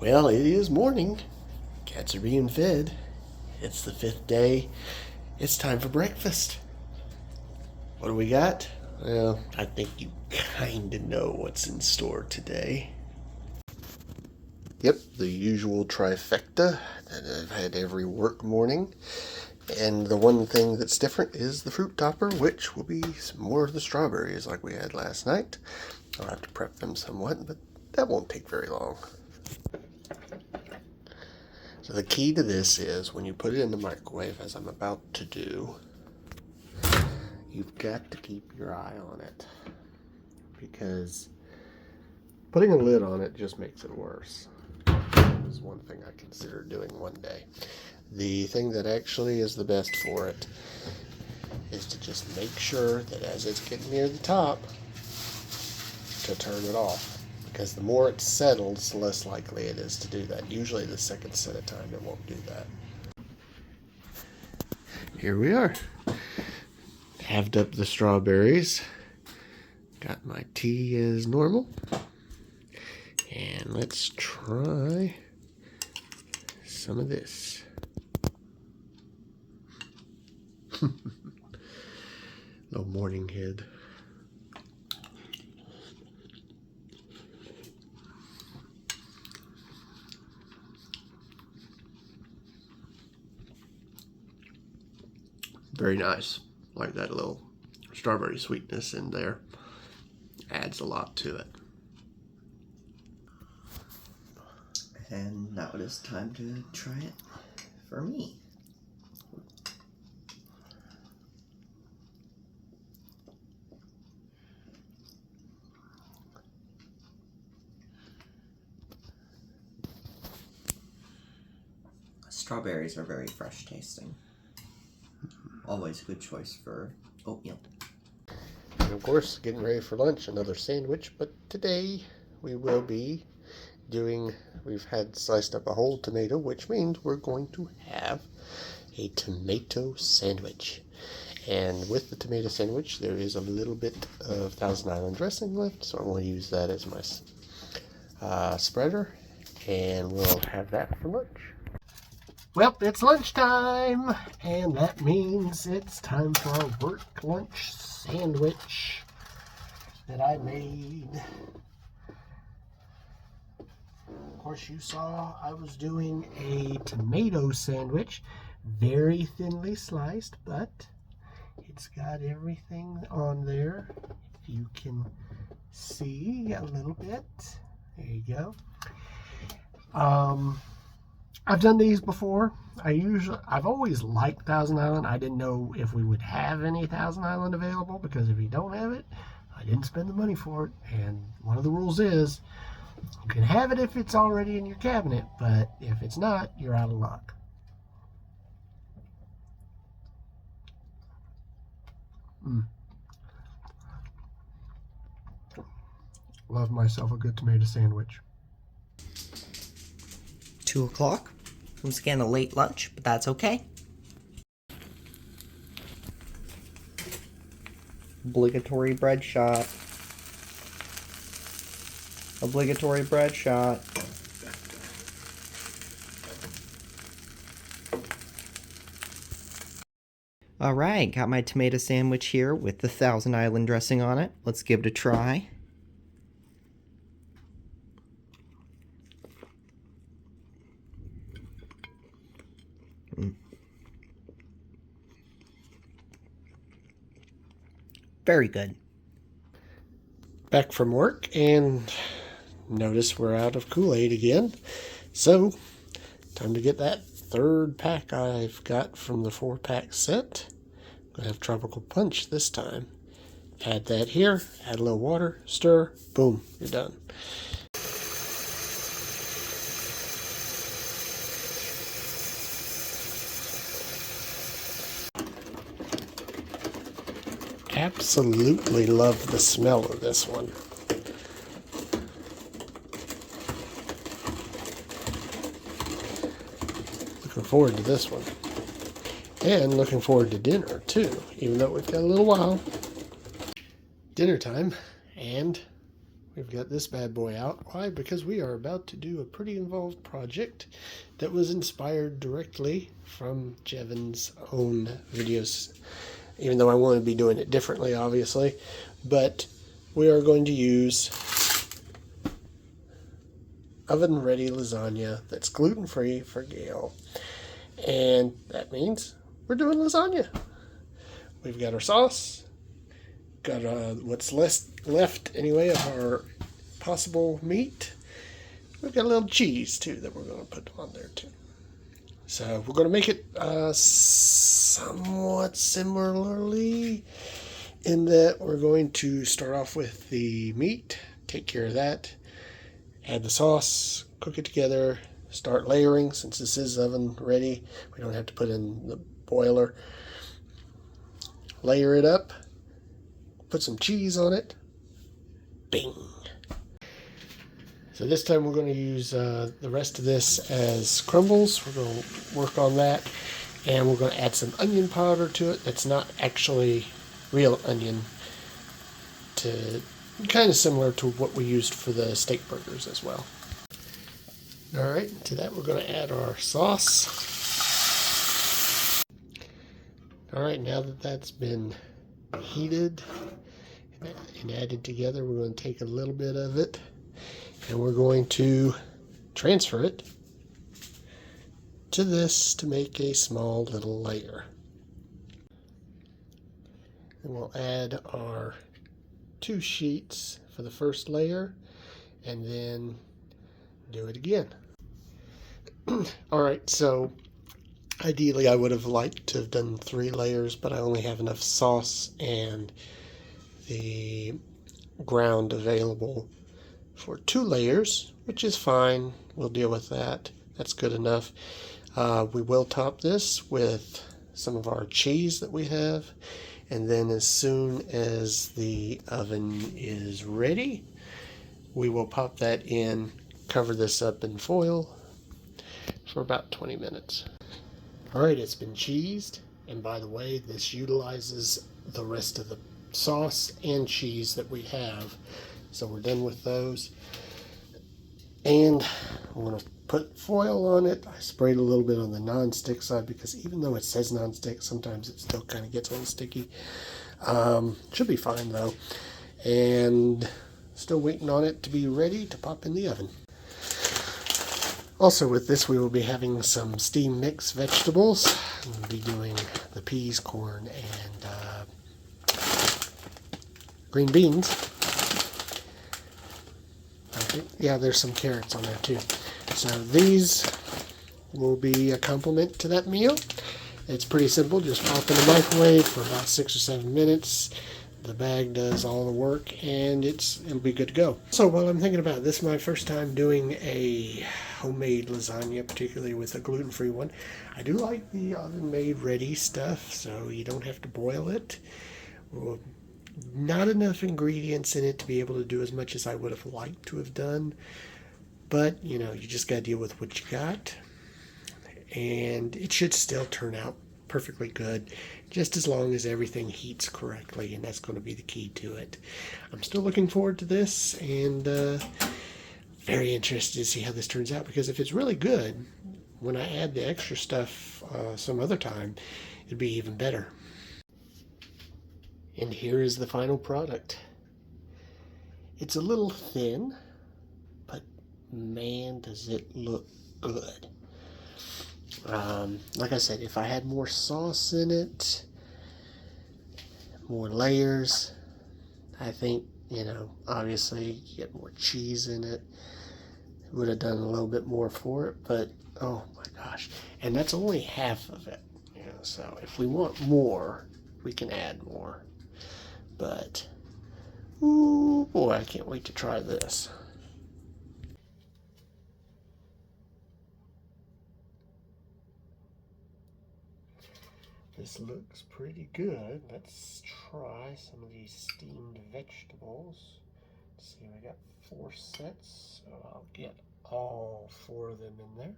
Well, it is morning. Cats are being fed. It's the 5th day. It's time for breakfast. What do we got? Well, I think you kind of know what's in store today. Yep, the usual trifecta that I've had every work morning. And the one thing that's different is the fruit topper, which will be some more of the strawberries like we had last night. I'll have to prep them somewhat, but that won't take very long. So the key to this is when you put it in the microwave, as I'm about to do, you've got to keep your eye on it, because putting a lid on it just makes it worse. Is one thing I consider doing one day. The thing that actually is the best for it is to just make sure that as it's getting near the top, to turn it off. Because the more it settles, the less likely it is to do that. Usually the second set of time it won't do that. Here we are. Halved up the strawberries. Got my tea as normal. And let's try some of this. Little morning head. Very nice. Like that little strawberry sweetness in there. Adds a lot to it. And now it is time to try it for me. Strawberries are very fresh tasting. Always a good choice for oatmeal. And of course, getting ready for lunch, another sandwich, but today we will be we've had sliced up a whole tomato, which means we're going to have a tomato sandwich. And with the tomato sandwich, there is a little bit of Thousand Island dressing left, so I'm going to use that as my spreader, and we'll have that for lunch. Well, it's lunchtime, and that means it's time for our work lunch sandwich that I made. Of course, you saw I was doing a tomato sandwich, very thinly sliced, but it's got everything on there. If you can see a little bit, there you go. I've done these before. I've always liked Thousand Island. I didn't know if we would have any Thousand Island available, because if you don't have it, I didn't spend the money for it. And one of the rules is you can have it if it's already in your cabinet, but if it's not, you're out of luck. Love myself a good tomato sandwich. 2 o'clock. Once again, a late lunch, but that's okay. Obligatory bread shot. Obligatory bread shot. Alright, got my tomato sandwich here with the Thousand Island dressing on it. Let's give it a try. Very good. Back from work, and notice we're out of Kool-Aid again. So, time to get that third pack I've got from the 4-pack set. I'm going to have Tropical Punch this time. Add that here, add a little water, stir, boom, you're done. Absolutely love the smell of this one. Looking forward to this one. And looking forward to dinner too, even though we've got a little while. Dinner time, and we've got this bad boy out. Why? Because we are about to do a pretty involved project that was inspired directly from Jevon's own videos, even though I want to be doing it differently, obviously. But we are going to use oven-ready lasagna that's gluten-free for Gale. And that means we're doing lasagna. We've got our sauce, got what's left anyway of our possible meat. We've got a little cheese too that we're going to put on there too. So we're going to make it somewhat similarly in that we're going to start off with the meat, take care of that, add the sauce, cook it together, start layering. Since this is oven ready, we don't have to put in the boiler. Layer it up, put some cheese on it, bing. So this time we're going to use the rest of this as crumbles. We're going to work on that, and we're going to add some onion powder to it that's not actually real onion, to kind of similar to what we used for the steak burgers as well. Alright, to that we're going to add our sauce. Alright, now that that's been heated and added together, we're going to take a little bit of it and we're going to transfer it to this to make a small little layer. And we'll add our 2 sheets for the first layer and then do it again. Alright, so ideally I would have liked to have done 3 layers, but I only have enough sauce and the ground available for 2 layers, which is fine. We'll deal with that. That's good enough. We will top this with some of our cheese that we have, and then as soon as the oven is ready, we will pop that in, cover this up in foil for about 20 minutes. Alright, it's been cheesed, and by the way, this utilizes the rest of the sauce and cheese that we have, so we're done with those. And I'm going to put foil on it. I sprayed a little bit on the non-stick side because even though it says non-stick, sometimes it still kind of gets a little sticky. Should be fine though. And still waiting on it to be ready to pop in the oven. Also with this we will be having some steam mixed vegetables. We'll be doing the peas, corn, and green beans. Yeah, there's some carrots on there too. So these will be a complement to that meal. It's pretty simple, just pop in the microwave for about 6 or 7 minutes. The bag does all the work and it'll be good to go. So while I'm thinking about it, this is my first time doing a homemade lasagna, particularly with a gluten-free one. I do like the oven-made ready stuff, so you don't have to boil it. Well, not enough ingredients in it to be able to do as much as I would have liked to have done, but you know, you just got to deal with what you got, and it should still turn out perfectly good, just as long as everything heats correctly, and that's going to be the key to it. I'm still looking forward to this, and very interested to see how this turns out, because if it's really good, when I add the extra stuff some other time, it'd be even better. And here is the final product. It's a little thin, but man, does it look good. Like I said, if I had more sauce in it, more layers, I think, you know, obviously you get more cheese in it. Would have done a little bit more for it, but oh my gosh. And that's only half of it. You know, so if we want more, we can add more. But, ooh boy, I can't wait to try this. This looks pretty good. Let's try some of these steamed vegetables. Let's see, I got 4 sets, so I'll get all 4 of them in there.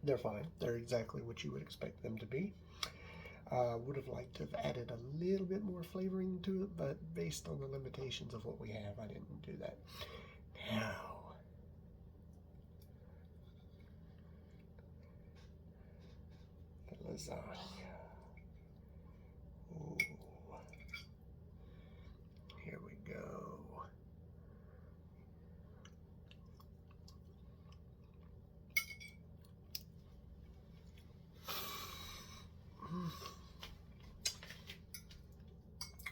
They're fine. They're exactly what you would expect them to be. Would have liked to have added a little bit more flavoring to it, but based on the limitations of what we have, I didn't do that. Now, the lasagna. Ooh. Here we go.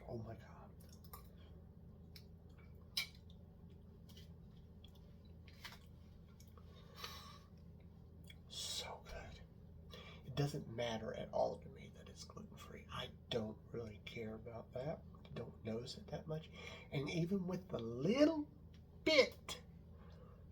Oh my God. So good. It doesn't matter at all to me that it's gluten-free. I don't really care about that. I don't notice it that much. And even with the little bit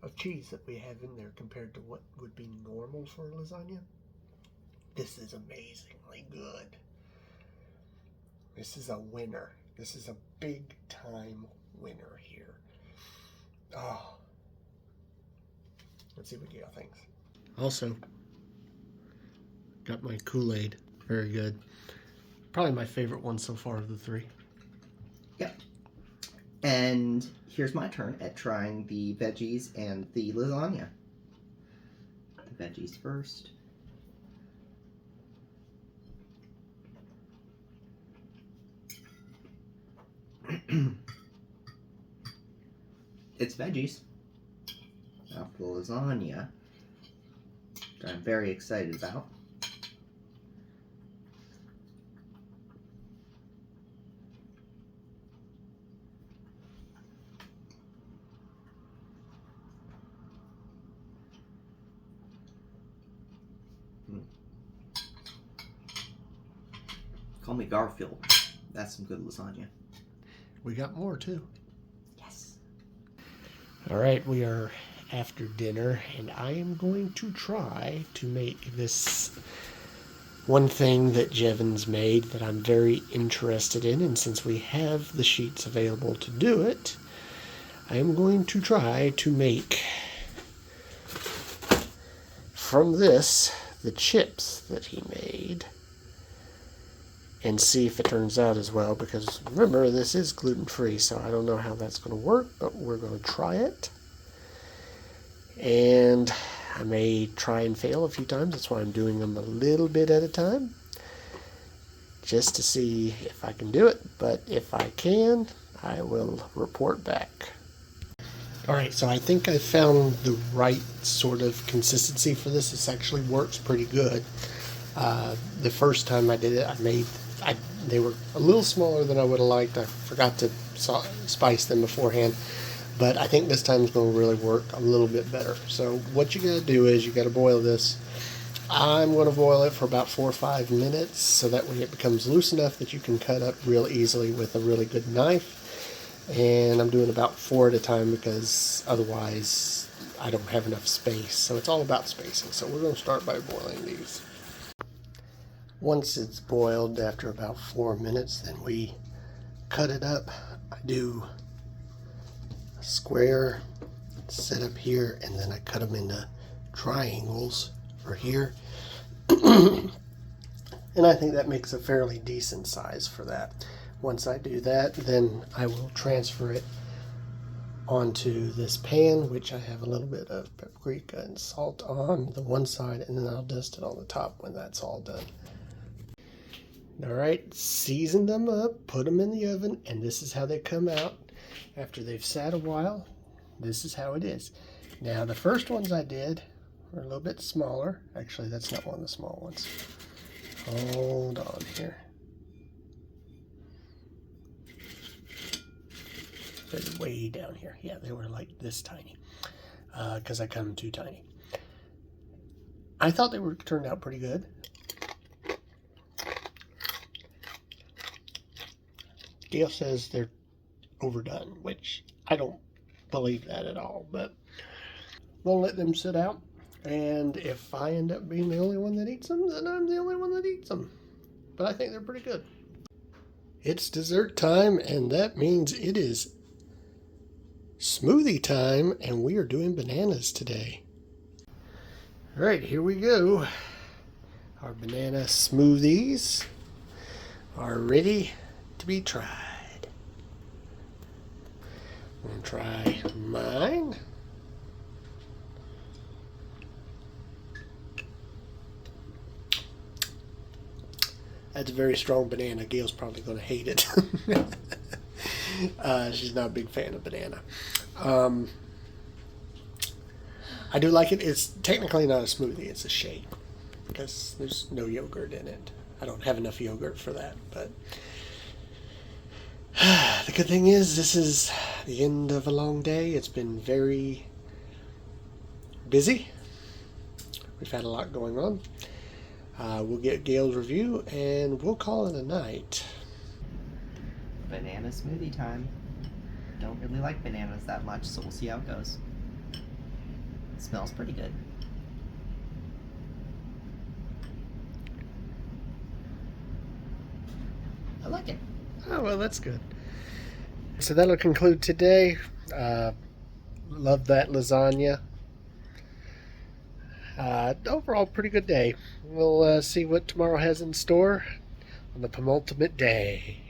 of cheese that we have in there compared to what would be normal for a lasagna, this is amazingly good. This is a winner. This is a big time winner here. Oh. Let's see what Gale thinks. Also, got my Kool-Aid. Very good. Probably my favorite one so far of the three. Yep. And here's my turn at trying the veggies and the lasagna. The veggies first. It's veggies. Now for the lasagna, that I'm very excited about. Call me Garfield. That's some good lasagna. We got more too. Yes. All right, we are after dinner, and I am going to try to make this one thing that Jevon's made that I'm very interested in, and since we have the sheets available to do it, I am going to try to make from this the chips that he made and see if it turns out as well, because remember, this is gluten-free, so I don't know how that's going to work, but we're going to try it. And I may try and fail a few times. That's why I'm doing them a little bit at a time, just to see if I can do it. But if I can, I will report back. All right, so I think I found the right sort of consistency for this. This actually works pretty good. The first time I did it, they were a little smaller than I would have liked. I forgot to spice them beforehand, but I think this time is going to really work a little bit better. So what you got to do is you got to boil this. I'm going to boil it for about 4 or 5 minutes, so that way it becomes loose enough that you can cut up real easily with a really good knife. And I'm doing about 4 at a time because otherwise I don't have enough space. So it's all about spacing. So we're going to start by boiling these. Once it's boiled, after about 4 minutes, then we cut it up. I do a square, set up here, and then I cut them into triangles for here. And I think that makes a fairly decent size for that. Once I do that, then I will transfer it onto this pan, which I have a little bit of paprika and salt on the one side, and then I'll dust it on the top when that's all done. Alright, season them up, put them in the oven, and this is how they come out after they've sat a while. This is how it is. Now, the first ones I did were a little bit smaller. Actually, that's not one of the small ones. Hold on here. They're way down here. Yeah, they were like this tiny because I cut them too tiny. I thought they turned out pretty good. Gale says they're overdone, which I don't believe that at all, but we'll let them sit out, and if I end up being the only one that eats them, then I'm the only one that eats them. But I think they're pretty good. It's dessert time, and that means it is smoothie time, and we are doing bananas today. All right, here we go. Our banana smoothies. are ready to be tried. I'm going to try mine. That's a very strong banana. Gail's probably going to hate it. She's not a big fan of banana. I do like it. It's technically not a smoothie. It's a shake because there's no yogurt in it. I don't have enough yogurt for that. But the good thing is this is the end of a long day. It's been very busy. We've had a lot going on. We'll get Gail's review and we'll call it a night. Banana smoothie time. Don't really like bananas that much, so we'll see how it goes. It smells pretty good. I like it. Oh, well, that's good. So that'll conclude today. Love that lasagna. Overall, pretty good day. We'll see what tomorrow has in store on the penultimate day.